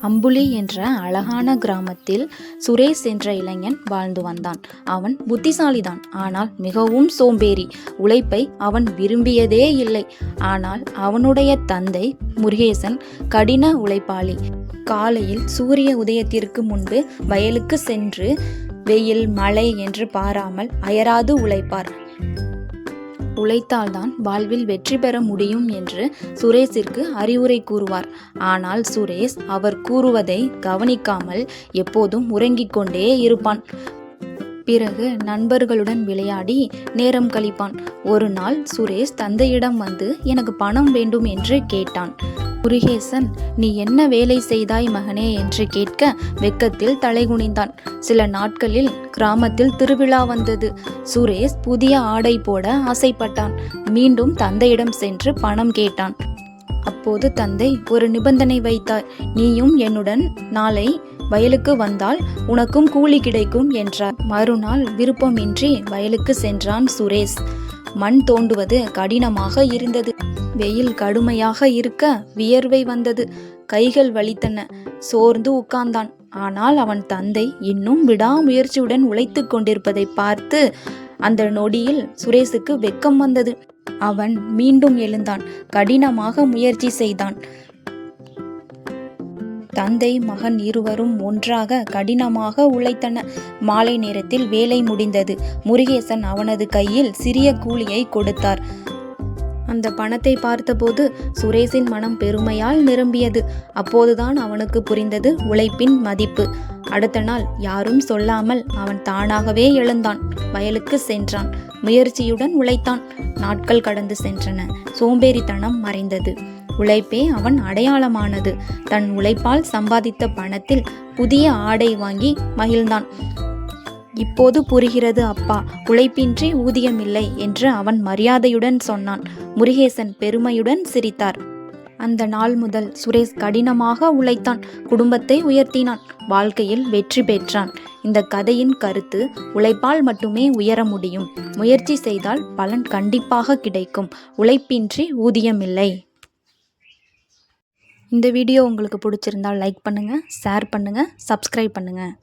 அம்புலி என்ற அழகான கிராமத்தில் சுரேஷ் என்ற இளைஞன் வாழ்ந்து வந்தான். அவன் புத்திசாலிதான், ஆனால் மிகவும் சோம்பேறி. உழைப்பை அவன் விரும்பியதே இல்லை. ஆனால் அவனுடைய தந்தை முருகேசன் கடின உழைப்பாளி. காலையில் சூரிய உதயத்திற்கு முன்பு வயலுக்கு சென்று வெயில் மழை என்று பாராமல் அயராது உழைப்பார். உழைத்தால்தான் வாழ்வில் வெற்றி பெற முடியும் என்று சுரேஷிற்கு அறிவுரை கூறுவார். ஆனால் சுரேஷ் அவர் கூறுவதை கவனிக்காமல் எப்போதும் உறங்கிக் கொண்டே இருப்பான். பிறகு நண்பர்களுடன் விளையாடி நேரம் கழிப்பான். ஒரு நாள் சுரேஷ் தந்தையிடம் வந்து எனக்கு பணம் வேண்டும் என்று கேட்டான். முருகேசன், நீ என்ன வேலை செய்தாய் மகனே என்று கேட்க வெட்கத்தில் தலைகுனிந்தான். சில நாட்களில் கிராமத்தில் திருவிழா வந்தது. சுரேஷ் புதிய ஆடை போட ஆசைப்பட்டான். மீண்டும் தந்தையிடம் சென்று பணம் கேட்டான். அப்போது தந்தை ஒரு நிபந்தனை வைத்தார். நீயும் என்னுடன் நாளை வயலுக்கு வந்தால் உனக்கும் கூலி கிடைக்கும் என்றார். மறுநாள் விருப்பமின்றி வயலுக்கு சென்றான் சுரேஷ். மண் தோண்டுவது கடினமாக இருந்தது. வெயில் கடுமையாக இருக்க வியர்வை வந்தது. கைகள் வலித்தன. சோர்ந்து உட்கார்ந்தான். ஆனால் அவன் தந்தை இன்னும் விடாமுயற்சியுடன் உழைத்து கொண்டிருப்பதை பார்த்து அந்த நொடியில் சுரேஷுக்கு வெட்கம் வந்தது. அவன் மீண்டும் எழுந்தான். கடினமாக முயற்சி செய்தான். தந்தை மகன் இருவரும் ஒன்றாக கடினமாக உழைத்தனர். மாலை நேரத்தில் வேலை முடிந்தது. முருகேசன் அவனது கையில் சிறிய கூலியை கொடுத்தார். அந்த பணத்தை பார்த்தபோது சுரேஷின் மனம் பெருமையால் நிரம்பியது. அப்போதுதான் அவனுக்கு புரிந்தது உழைப்பின் மதிப்பு. அடுத்த நாள் யாரும் சொல்லாமல் அவன் தானாகவே எழுந்தான். வயலுக்கு சென்றான். முயற்சியுடன் உழைத்தான். நாட்கள் கடந்து சென்றன. சோம்பேறித்தனம் மறைந்தது. உழைப்பே அவன் அடையாளமானது. தன் உழைப்பால் சம்பாதித்த பணத்தில் புதிய ஆடை வாங்கி மகிழ்ந்தான். இப்போது புரிகிறது அப்பா, உழைப்பின்றி ஊதியமில்லை என்று அவன் மரியாதையுடன் சொன்னான். முருகேசன் பெருமையுடன் சிரித்தார். அந்த நாள் முதல் சுரேஷ் கடினமாக உழைத்தான். குடும்பத்தை உயர்த்தினான். வாழ்க்கையில் வெற்றி பெற்றான். இந்த கதையின் கருத்து, உழைப்பால் மட்டுமே உயர முடியும். முயற்சி செய்தால் பலன் கண்டிப்பாக கிடைக்கும். உழைப்பின்றி ஊதியமில்லை. இந்த வீடியோ உங்களுக்கு பிடிச்சிருந்தால் லைக் பண்ணுங்கள், ஷேர் பண்ணுங்கள், சப்ஸ்கிரைப் பண்ணுங்கள்.